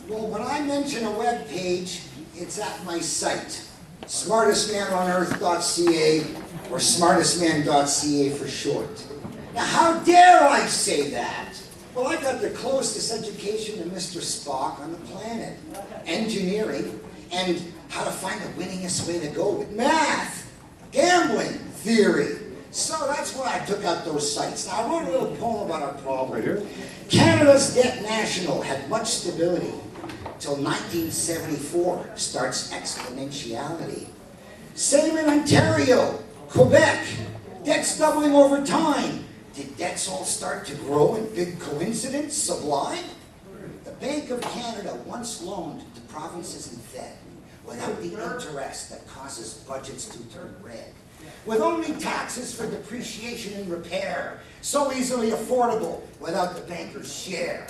Well, when I mention a web page, it's at my site, smartestmanonearth.ca, or smartestman.ca for short. Now, how dare I say that? Well, I got the closest education to Mr. Spock on the planet. Engineering, and how to find the winningest way to go with math, gambling, theory. So that's why I took out those sites. Now, I wrote a little poem about our problem. Right here. Canada's debt national had much stability till 1974 starts exponentiality. Same in Ontario, Quebec, debts doubling over time. Did debts all start to grow in big coincidence, sublime? The Bank of Canada once loaned to provinces and Fed without the interest that causes budgets to turn red. With only taxes for depreciation and repair, so easily affordable without the banker's share.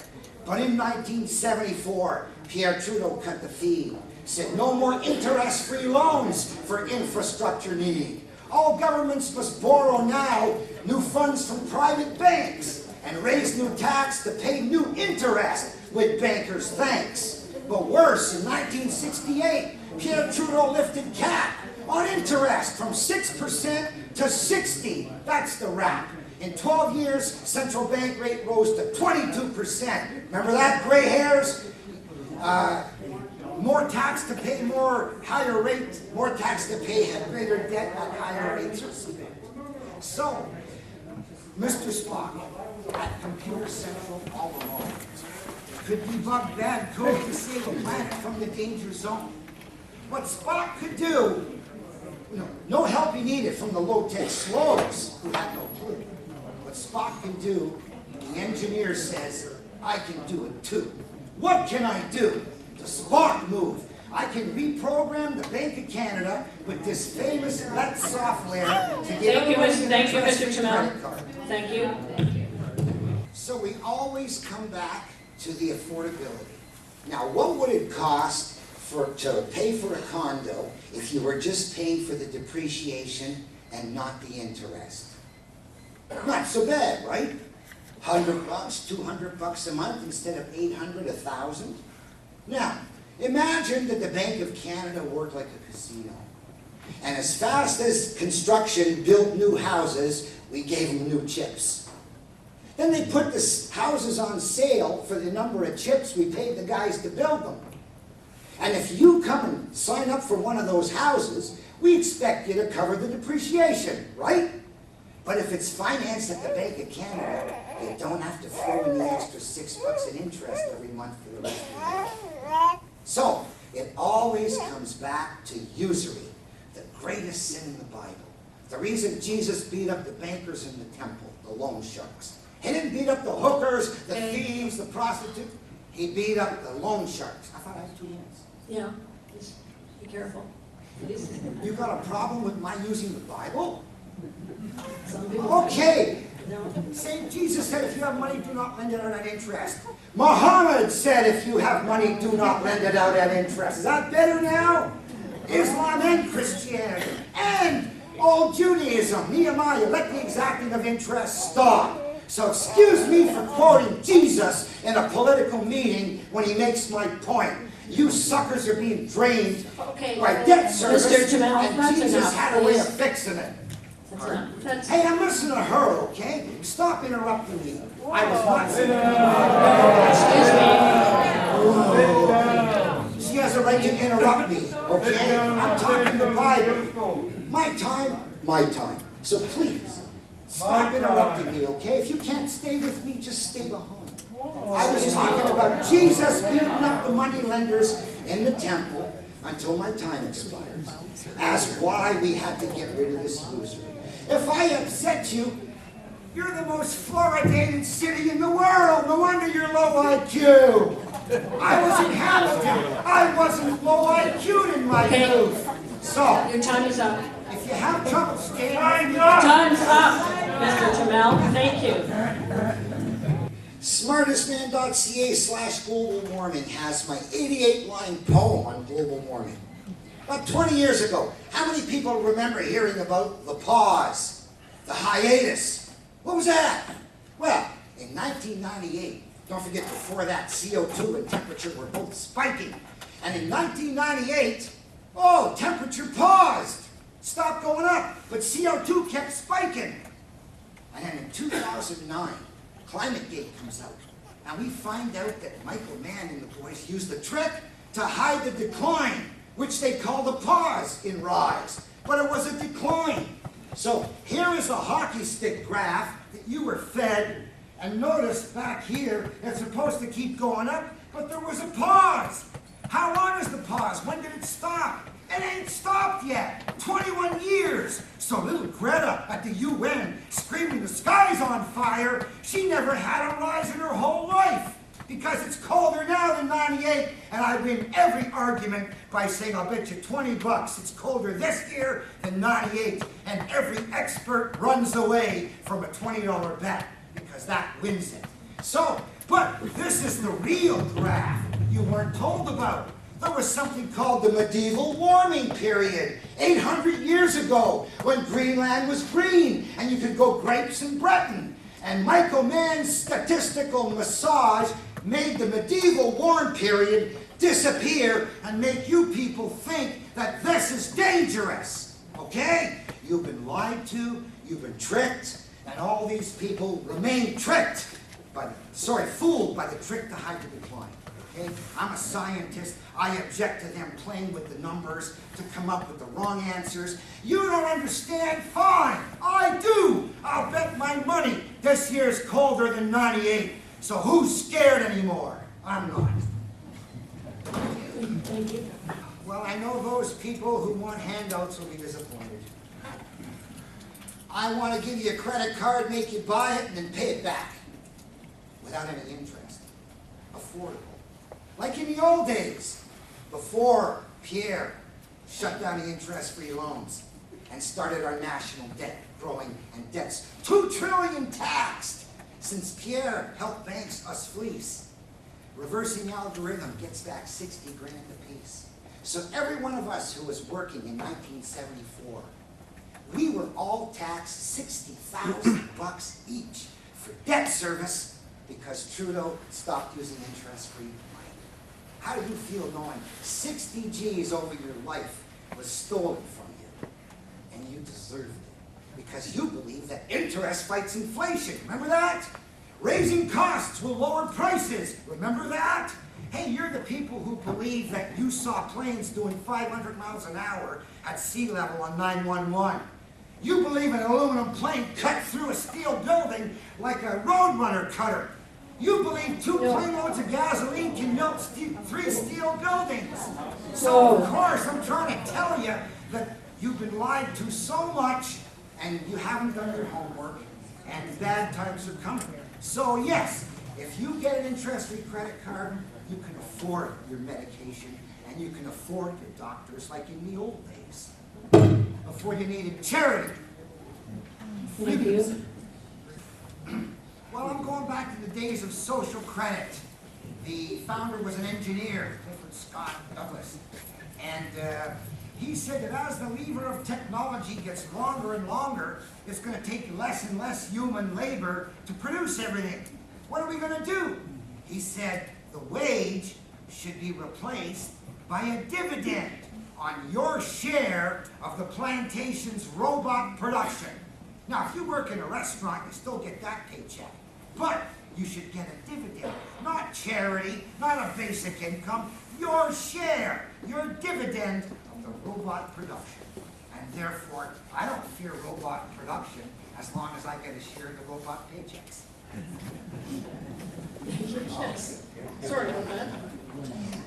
But in 1974, Pierre Trudeau cut the feed, said no more interest-free loans for infrastructure need. All governments must borrow now new funds from private banks and raise new tax to pay new interest with bankers' thanks. But worse, in 1968, Pierre Trudeau lifted cap on interest from 6% to 60%. That's the rap. In 12 years, central bank rate rose to 22%. Remember that, gray hairs? More tax to pay, more higher rate, more tax to pay, greater debt at higher rates. So, Mr. Spock, at Computer Central all alone, could debug bad code to save a planet from the danger zone. What Spock could do, no help he needed from the low-tech slowes who had no clue. What Spock can do, the engineer says, I can do it too. What can I do? The Spock Move. I can reprogram the Bank of Canada with this famous let software to get Thank you, Mr. Turmel. Thank you. So we always come back to the affordability. Now, what would it cost to pay for a condo if you were just paying for the depreciation and not the interest? Not so bad, right? $100, $200 a month instead of $800, $1,000. Now, imagine that the Bank of Canada worked like a casino. And as fast as construction built new houses, we gave them new chips. Then they put the houses on sale for the number of chips we paid the guys to build them. And if you come and sign up for one of those houses, we expect you to cover the depreciation, right? But if it's financed at the Bank of Canada, you don't have to throw in the extra $6 in interest every month for the rest of the year. So, it always comes back to usury, the greatest sin in the Bible. The reason Jesus beat up the bankers in the temple, the loan sharks. He didn't beat up the hookers, the thieves, the prostitutes. He beat up the loan sharks. I thought I had 2 minutes. Yeah, just be careful. You got a problem with my using the Bible? Some people- Okay. No. St. Jesus said, if you have money, do not lend it out at interest. Muhammad said, if you have money, do not lend it out at interest. Is that better now? Islam and Christianity and all Judaism. Nehemiah, let the exacting of interest stop. So excuse me for quoting Jesus in a political meeting when he makes my point. You suckers are being drained by debt service, Mr. Turmel, and that's Jesus enough, had a way of please. fixing it. That's enough. That's- Hey, I'm listening to her, okay? Stop interrupting me. I was not Excuse me. She has a right to interrupt me, okay? I'm talking the Bible. My time, my time. So please, stop interrupting me, okay? If you can't stay with me, just stay behind. I was talking about Jesus beating up the money lenders in the temple until my time expires. Ask why we had to get rid of this usury. If I upset you, you're the most fluoridated city in the world. No wonder you're low IQ. I was in Hamilton. I wasn't low IQ in my Okay. youth. So, Your time is up. if you have trouble staying, Time's up, Mr. Turmel. Thank you. smartestman.ca/global warming has my 88-line poem on global warming. About 20 years ago, how many people remember hearing about the pause, the hiatus? What was that? Well, in 1998, Don't forget, before that, CO2 and temperature were both spiking. And in 1998, temperature paused, stopped going up, but CO2 kept spiking. And then in 2009, ClimateGate comes out, and we find out that Michael Mann and the boys used the trick to hide the decline, which they call the pause in rise, but it was a decline. So here is a hockey stick graph that you were fed, and notice back here, it's supposed to keep going up, but there was a pause. How long is the pause? When did it stop? It ain't stopped yet. 21 years. So little Greta at the UN screaming the sky's on fire, she never had a rise in her whole life. Because it's colder now than 98, and I win every argument by saying, I'll bet you 20 bucks it's colder this year than 98, and every expert runs away from a $20 bet, because that wins it. So, but this is the real graph you weren't told about. There was something called the medieval warming period, 800 years ago, when Greenland was green, and you could go grapes in Breton. And Michael Mann's statistical massage made the medieval warm period disappear and make you people think that this is dangerous. Okay? You've been lied to, you've been tricked, and all these people remain fooled by the trick to hide the decline. Okay? I'm a scientist. I object to them playing with the numbers to come up with the wrong answers. You don't understand? Fine. I do. I'll bet my money this year's colder than 98. So who's scared anymore? I'm not. Thank you. Well, I know those people who want handouts will be disappointed. I want to give you a credit card, make you buy it, and then pay it back without any interest. Affordable. Like in the old days, before Pierre shut down the interest-free loans and started our national debt growing and debts $2 trillion taxed since Pierre helped banks us fleece. Reversing algorithm gets back 60 grand apiece. So every one of us who was working in 1974, we were all taxed 60,000 bucks each for debt service because Trudeau stopped using interest-free money. How do you feel knowing 60 G's over your life was stolen from you? And you deserved it because you believe that interest fights inflation. Remember that? Raising costs will lower prices. Remember that? Hey, you're the people who believe that you saw planes doing 500 miles an hour at sea level on 911. You believe an aluminum plane cut through a steel building like a roadrunner cutter. You believe 2 plane loads of gasoline can melt 3 steel buildings. So, of course, I'm trying to tell you that you've been lied to so much and you haven't done your homework and bad times are coming. So, yes, if you get an interest-free credit card, you can afford your medication and you can afford your doctors like in the old days. Before you needed charity. Thank you. Well, I'm going back to the days of social credit. The founder was an engineer, Clifford Scott Douglas. And he said that as the lever of technology gets longer and longer, it's going to take less and less human labor to produce everything. What are we going to do? He said the wage should be replaced by a dividend on your share of the plantation's robot production. Now, if you work in a restaurant, you still get that paycheck. But you should get a dividend, not charity, not a basic income, your share, your dividend of the robot production. And therefore, I don't fear robot production as long as I get a share of the robot paychecks. Sorry about that.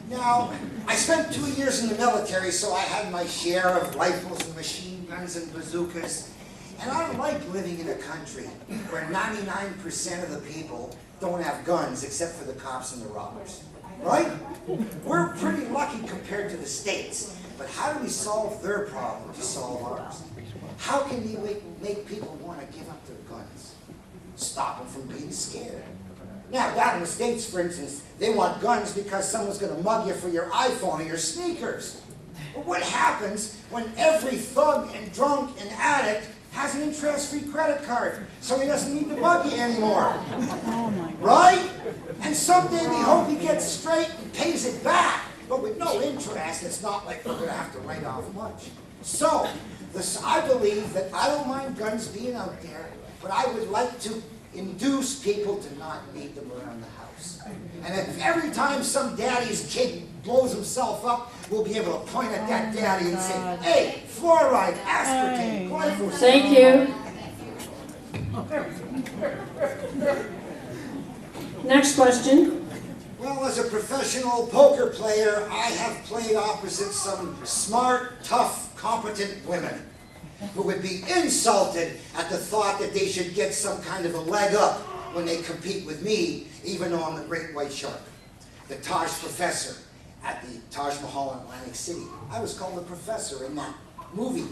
Now, I spent 2 years in the military, so I had my share of rifles and machine guns and bazookas. And I like living in a country where 99% of the people don't have guns except for the cops and the robbers. Right? We're pretty lucky compared to the States. But how do we solve their problem to solve ours? How can we make people want to give up their guns? Stop them from being scared. Now, down in the States, for instance, they want guns because someone's going to mug you for your iPhone or your sneakers. But what happens when every thug and drunk and addict has an interest-free credit card, so he doesn't need to bug you anymore. Right? And someday we hope he gets straight and pays it back. But with no interest, it's not like we're going to have to write off much. So, I believe that I don't mind guns being out there, but I would like to induce people to not need them around the house. And if every time some daddy's kid blows himself up, we'll be able to point at that daddy and say, hey, fluoride, aspartame, glyphosate. Thank you. Next question. Well, as a professional poker player, I have played opposite some smart, tough, competent women who would be insulted at the thought that they should get some kind of a leg up when they compete with me, even though I'm the great white shark. The Taj professor at the Taj Mahal in Atlantic City. I was called the professor in that movie.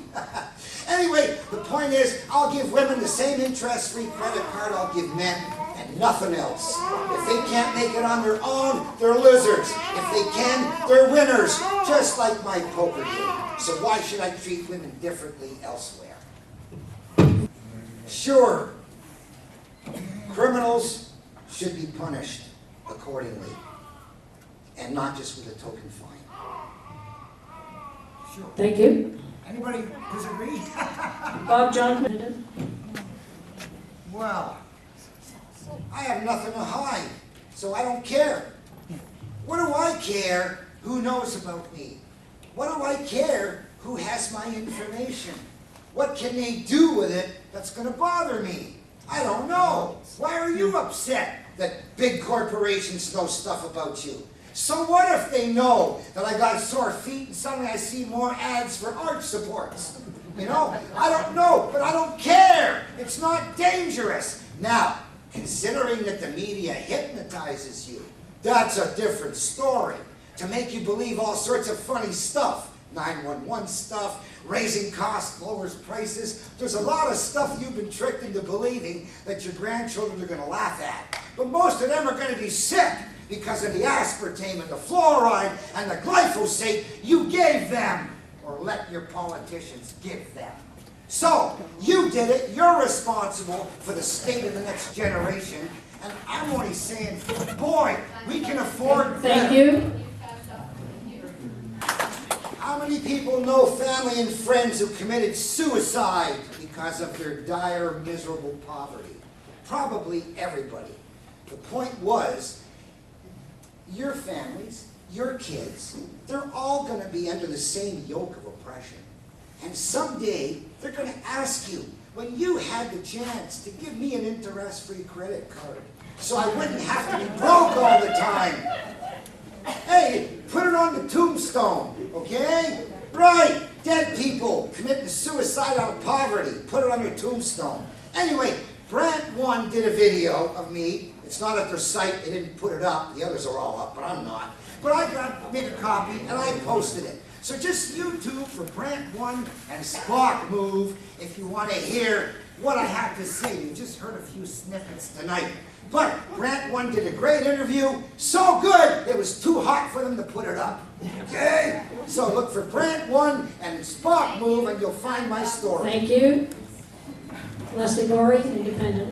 Anyway, the point is, I'll give women the same interest-free credit card I'll give men, and nothing else. If they can't make it on their own, they're losers. If they can, they're winners, just like my poker game. So why should I treat women differently elsewhere? Sure, criminals should be punished accordingly, and not just with a token fine. Sure. Thank you. Anybody disagree? Bob John. Well, I have nothing to hide, so I don't care. What do I care who knows about me? What do I care who has my information? What can they do with it that's going to bother me? I don't know. Why are you upset that big corporations know stuff about you? So what if they know that I got sore feet and suddenly I see more ads for arch supports? You know, I don't know, but I don't care. It's not dangerous. Now, considering that the media hypnotizes you, that's a different story. To make you believe all sorts of funny stuff. 911 stuff, raising costs, lowers prices. There's a lot of stuff you've been tricked into believing that your grandchildren are going to laugh at. But most of them are going to be sick because of the aspartame and the fluoride and the glyphosate you gave them, or let your politicians give them. So, you did it, you're responsible for the state of the next generation, and I'm only saying, boy, we can afford Thank better. you. How many people know family and friends who committed suicide because of their dire, miserable poverty? Probably everybody. The point was, your families, your kids, they're all going to be under the same yoke of oppression. And someday, they're going to ask you, when you had the chance to give me an interest-free credit card so I wouldn't have to be broke all the time. Hey, put it on the tombstone, okay? Right, dead people committing suicide out of poverty. Put it on your tombstone. Anyway, Brant1 did a video of me. It's not at their site. They didn't put it up. The others are all up, but I'm not. But I made a copy, and I posted it. So just YouTube for Brant1 and Spock Move if you want to hear what I have to say. You just heard a few snippets tonight. But Brant1 did a great interview. So good, it was too hot for them to put it up. Okay? So look for Brant1 and Spock Move, and you'll find my story. Thank you. Leslie Gorey, Independent.